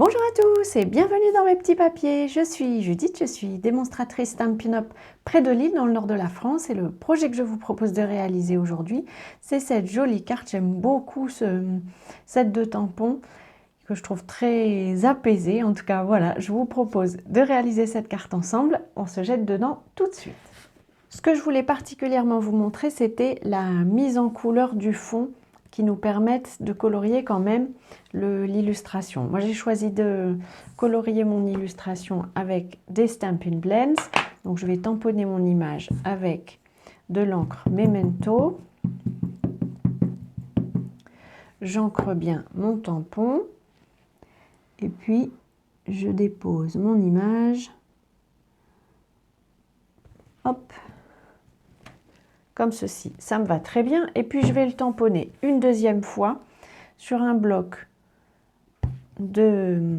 Bonjour à tous et bienvenue dans mes petits papiers. Je suis Judith, je suis démonstratrice Stampin' Up près de Lille dans le nord de la France et le projet que je vous propose de réaliser aujourd'hui, c'est cette jolie carte. J'aime beaucoup ce set de tampons que je trouve très apaisé. En tout cas, voilà, je vous propose de réaliser cette carte ensemble. On se jette dedans tout de suite. Ce que je voulais particulièrement vous montrer, c'était la mise en couleur du fond qui nous permettent de colorier quand même l'illustration. Moi, j'ai choisi de colorier mon illustration avec des Stampin' Blends. Donc, je vais tamponner mon image avec de l'encre Memento. J'encre bien mon tampon. Et puis, je dépose mon image. Hop, comme ceci. Ça me va très bien. Et puis, je vais le tamponner une deuxième fois sur un bloc de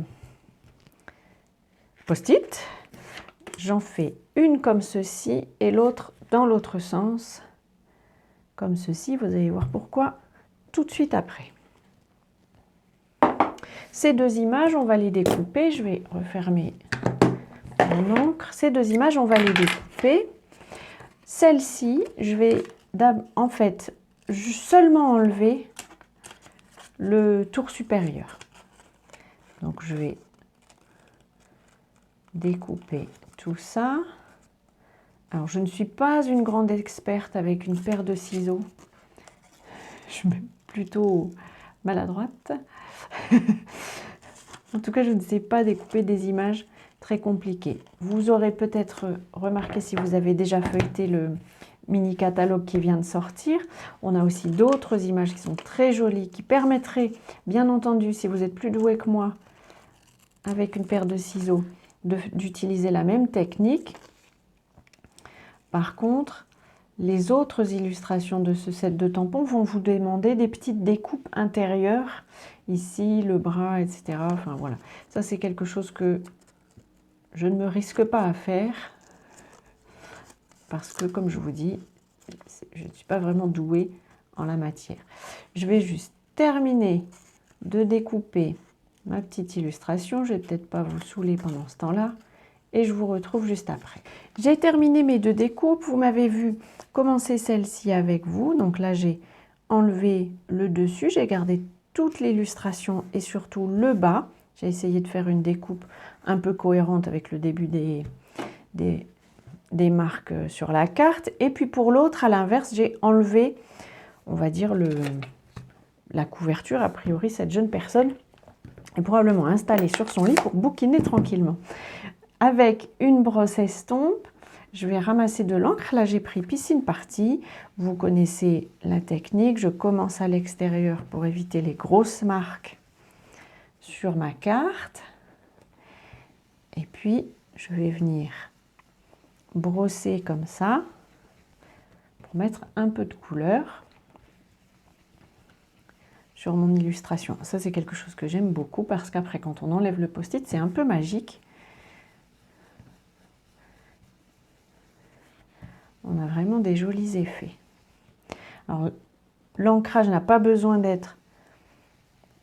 post-it. J'en fais une comme ceci et l'autre dans l'autre sens, comme ceci. Vous allez voir pourquoi tout de suite après. Ces deux images, on va les découper. Je vais refermer mon encre. Ces deux images, on va les découper. Celle-ci, je vais en fait seulement enlever le tour supérieur. Donc, je vais découper tout ça. Alors, je ne suis pas une grande experte avec une paire de ciseaux. Je suis plutôt maladroite. En tout cas, je ne sais pas découper des images très compliquées. Vous aurez peut-être remarqué, si vous avez déjà feuilleté le mini catalogue qui vient de sortir, on a aussi d'autres images qui sont très jolies, qui permettraient, bien entendu, si vous êtes plus doué que moi, avec une paire de ciseaux, d'utiliser la même technique. Par contre, les autres illustrations de ce set de tampons vont vous demander des petites découpes intérieures, ici, le bras, etc. Enfin voilà, ça c'est quelque chose que je ne me risque pas à faire, parce que, comme je vous dis, je ne suis pas vraiment douée en la matière. Je vais juste terminer de découper ma petite illustration. Je ne vais peut-être pas vous saouler pendant ce temps-là. Et je vous retrouve juste après. J'ai terminé mes deux découpes. Vous m'avez vu commencer celle-ci avec vous. Donc là, j'ai enlevé le dessus. J'ai gardé toute l'illustration et surtout le bas. J'ai essayé de faire une découpe un peu cohérente avec le début des marques sur la carte. Et puis pour l'autre, à l'inverse, j'ai enlevé, on va dire, la couverture. A priori, cette jeune personne est probablement installée sur son lit pour bouquiner tranquillement. Avec une brosse estompe, je vais ramasser de l'encre. Là, j'ai pris Piscine Party. Vous connaissez la technique. Je commence à l'extérieur pour éviter les grosses marques sur ma carte. Et puis, je vais venir brosser comme ça pour mettre un peu de couleur sur mon illustration. Ça, c'est quelque chose que j'aime beaucoup parce qu'après, quand on enlève le post-it, c'est un peu magique. On a vraiment des jolis effets. Alors, l'ancrage n'a pas besoin d'être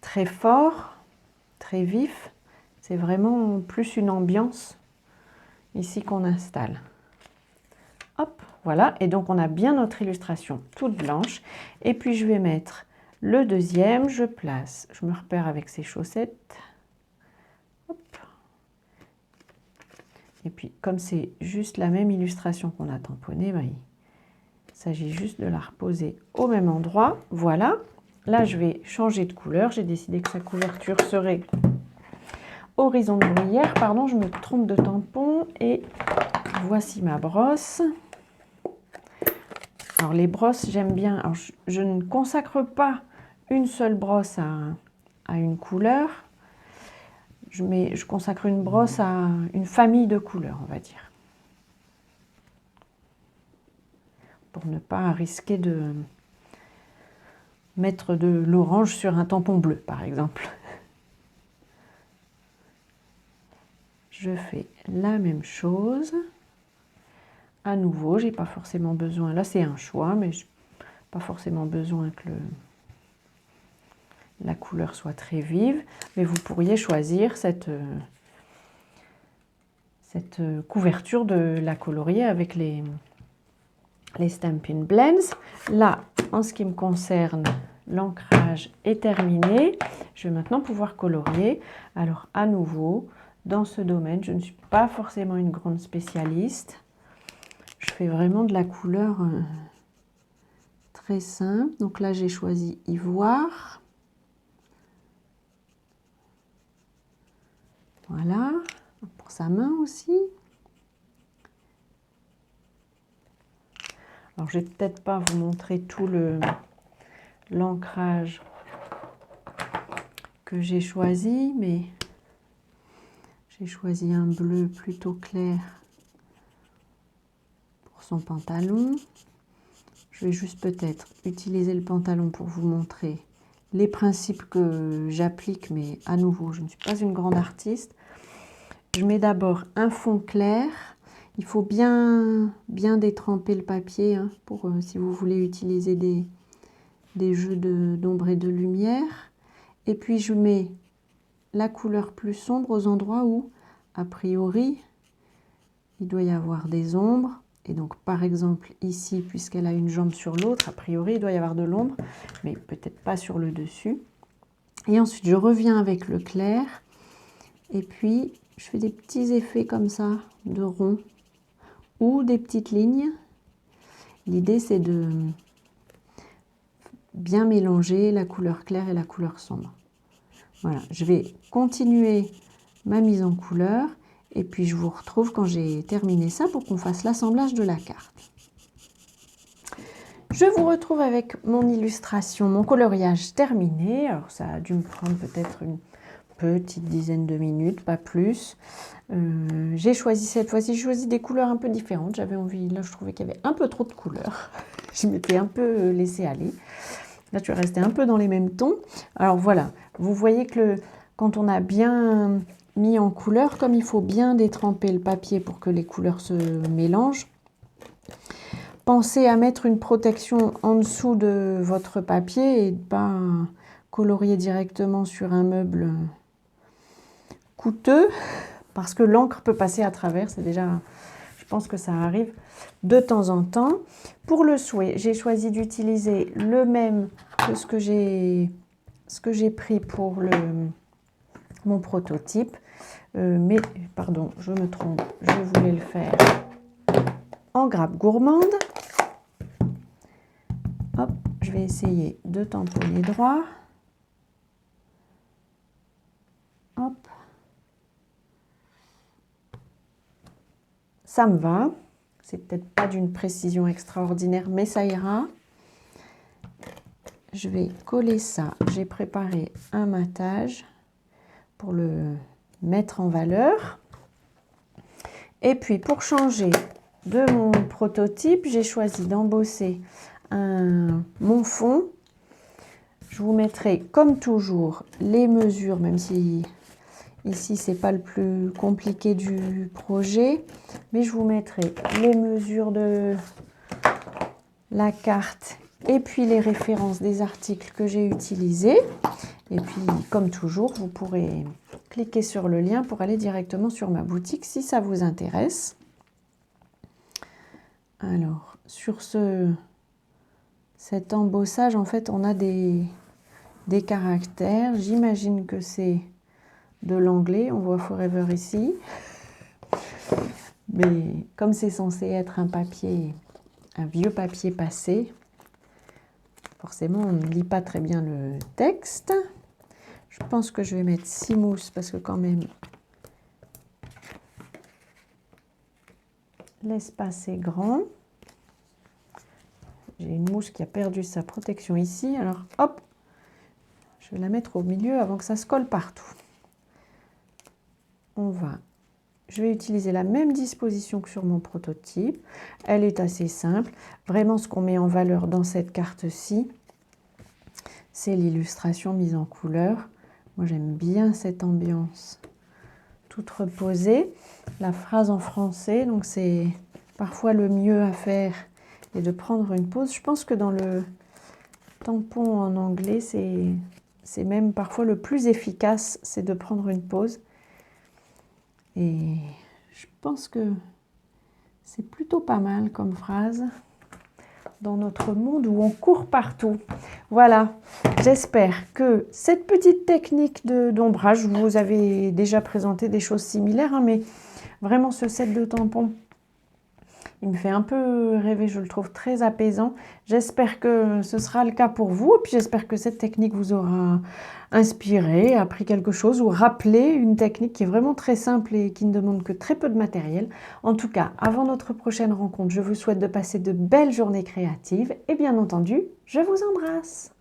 très fort, très vif. C'est vraiment plus une ambiance ici qu'on installe. Hop, voilà. Et donc, on a bien notre illustration toute blanche. Et puis, je vais mettre le deuxième. Je place, je me repère avec ces chaussettes. Hop. Et puis, comme c'est juste la même illustration qu'on a tamponnée, ben, il s'agit juste de la reposer au même endroit. Voilà. Là, je vais changer de couleur. J'ai décidé que sa couverture serait horizon de bruyère. Pardon, je me trompe de tampon. Et voici ma brosse. Alors, les brosses, j'aime bien. Alors, je ne consacre pas une seule brosse à une couleur. Je consacre une brosse à une famille de couleurs, on va dire. Pour ne pas risquer de mettre de l'orange sur un tampon bleu, par exemple. Je fais la même chose. À nouveau, j'ai pas forcément besoin, là c'est un choix, mais j'ai pas forcément besoin que la couleur soit très vive, mais vous pourriez choisir cette couverture de la colorier avec les Stampin' Blends. Là, en ce qui me concerne, l'ancrage est terminé. Je vais maintenant pouvoir colorier. Alors, à nouveau, dans ce domaine, je ne suis pas forcément une grande spécialiste. Je fais vraiment de la couleur très simple. Donc là, j'ai choisi ivoire. Voilà, pour sa main aussi. Alors, je ne vais peut-être pas vous montrer tout l'ancrage que j'ai choisi, mais j'ai choisi un bleu plutôt clair pour son pantalon. Je vais juste peut-être utiliser le pantalon pour vous montrer les principes que j'applique, mais à nouveau, je ne suis pas une grande artiste. Je mets d'abord un fond clair. Il faut bien détremper le papier hein, pour si vous voulez utiliser des jeux d'ombre et de lumière. Et puis je mets la couleur plus sombre aux endroits où, a priori, il doit y avoir des ombres. Et donc, par exemple, ici, puisqu'elle a une jambe sur l'autre, a priori, il doit y avoir de l'ombre, mais peut-être pas sur le dessus. Et ensuite, je reviens avec le clair. Et puis, je fais des petits effets comme ça, de ronds, ou des petites lignes. L'idée, c'est de bien mélanger la couleur claire et la couleur sombre. Voilà, je vais continuer ma mise en couleur. Et puis, je vous retrouve quand j'ai terminé ça pour qu'on fasse l'assemblage de la carte. Je vous retrouve avec mon illustration, mon coloriage terminé. Alors, ça a dû me prendre peut-être une petite dizaine de minutes, pas plus. J'ai choisi cette fois-ci, j'ai choisi des couleurs un peu différentes. J'avais envie, là, je trouvais qu'il y avait un peu trop de couleurs. Je m'étais un peu laissée aller. Là, tu es resté un peu dans les mêmes tons. Alors, voilà, vous voyez que quand on a bien mis en couleur, comme il faut bien détremper le papier pour que les couleurs se mélangent, pensez à mettre une protection en dessous de votre papier et de ne pas colorier directement sur un meuble coûteux parce que l'encre peut passer à travers. C'est déjà, je pense que ça arrive de temps en temps. Pour le souhait, j'ai choisi d'utiliser le même que ce que j'ai pris pour mon prototype. Mais, pardon, je me trompe, je voulais le faire en grappe gourmande. Hop, je vais essayer de tamponner droit. Hop. Ça me va. C'est peut-être pas d'une précision extraordinaire, mais ça ira. Je vais coller ça. J'ai préparé un matage pour le mettre en valeur. Et puis, pour changer de mon prototype, j'ai choisi d'embosser mon fond. Je vous mettrai, comme toujours, les mesures, même si ici, ce n'est pas le plus compliqué du projet. Mais je vous mettrai les mesures de la carte et puis les références des articles que j'ai utilisés. Et puis, comme toujours, vous pourrez cliquer sur le lien pour aller directement sur ma boutique si ça vous intéresse. Alors, sur cet embossage, en fait, on a des caractères. J'imagine que c'est de l'anglais. On voit Forever ici. Mais comme c'est censé être un papier, un vieux papier passé, forcément, on ne lit pas très bien le texte. Je pense que je vais mettre 6 mousses parce que quand même, l'espace est grand. J'ai une mousse qui a perdu sa protection ici. Alors, hop, je vais la mettre au milieu avant que ça se colle partout. Je vais utiliser la même disposition que sur mon prototype. Elle est assez simple. Vraiment, ce qu'on met en valeur dans cette carte-ci, c'est l'illustration mise en couleur. Moi, j'aime bien cette ambiance toute reposée. La phrase en français, donc c'est parfois le mieux à faire et de prendre une pause. Je pense que dans le tampon en anglais, c'est c'est même parfois le plus efficace, c'est de prendre une pause. Et je pense que c'est plutôt pas mal comme phrase dans notre monde où on court partout. Voilà, j'espère que cette petite technique d'ombrage, vous avez déjà présenté des choses similaires, hein, mais vraiment ce set de tampons, il me fait un peu rêver, je le trouve très apaisant. J'espère que ce sera le cas pour vous. Et puis j'espère que cette technique vous aura inspiré, appris quelque chose ou rappelé une technique qui est vraiment très simple et qui ne demande que très peu de matériel. En tout cas, avant notre prochaine rencontre, je vous souhaite de passer de belles journées créatives. Et bien entendu, je vous embrasse.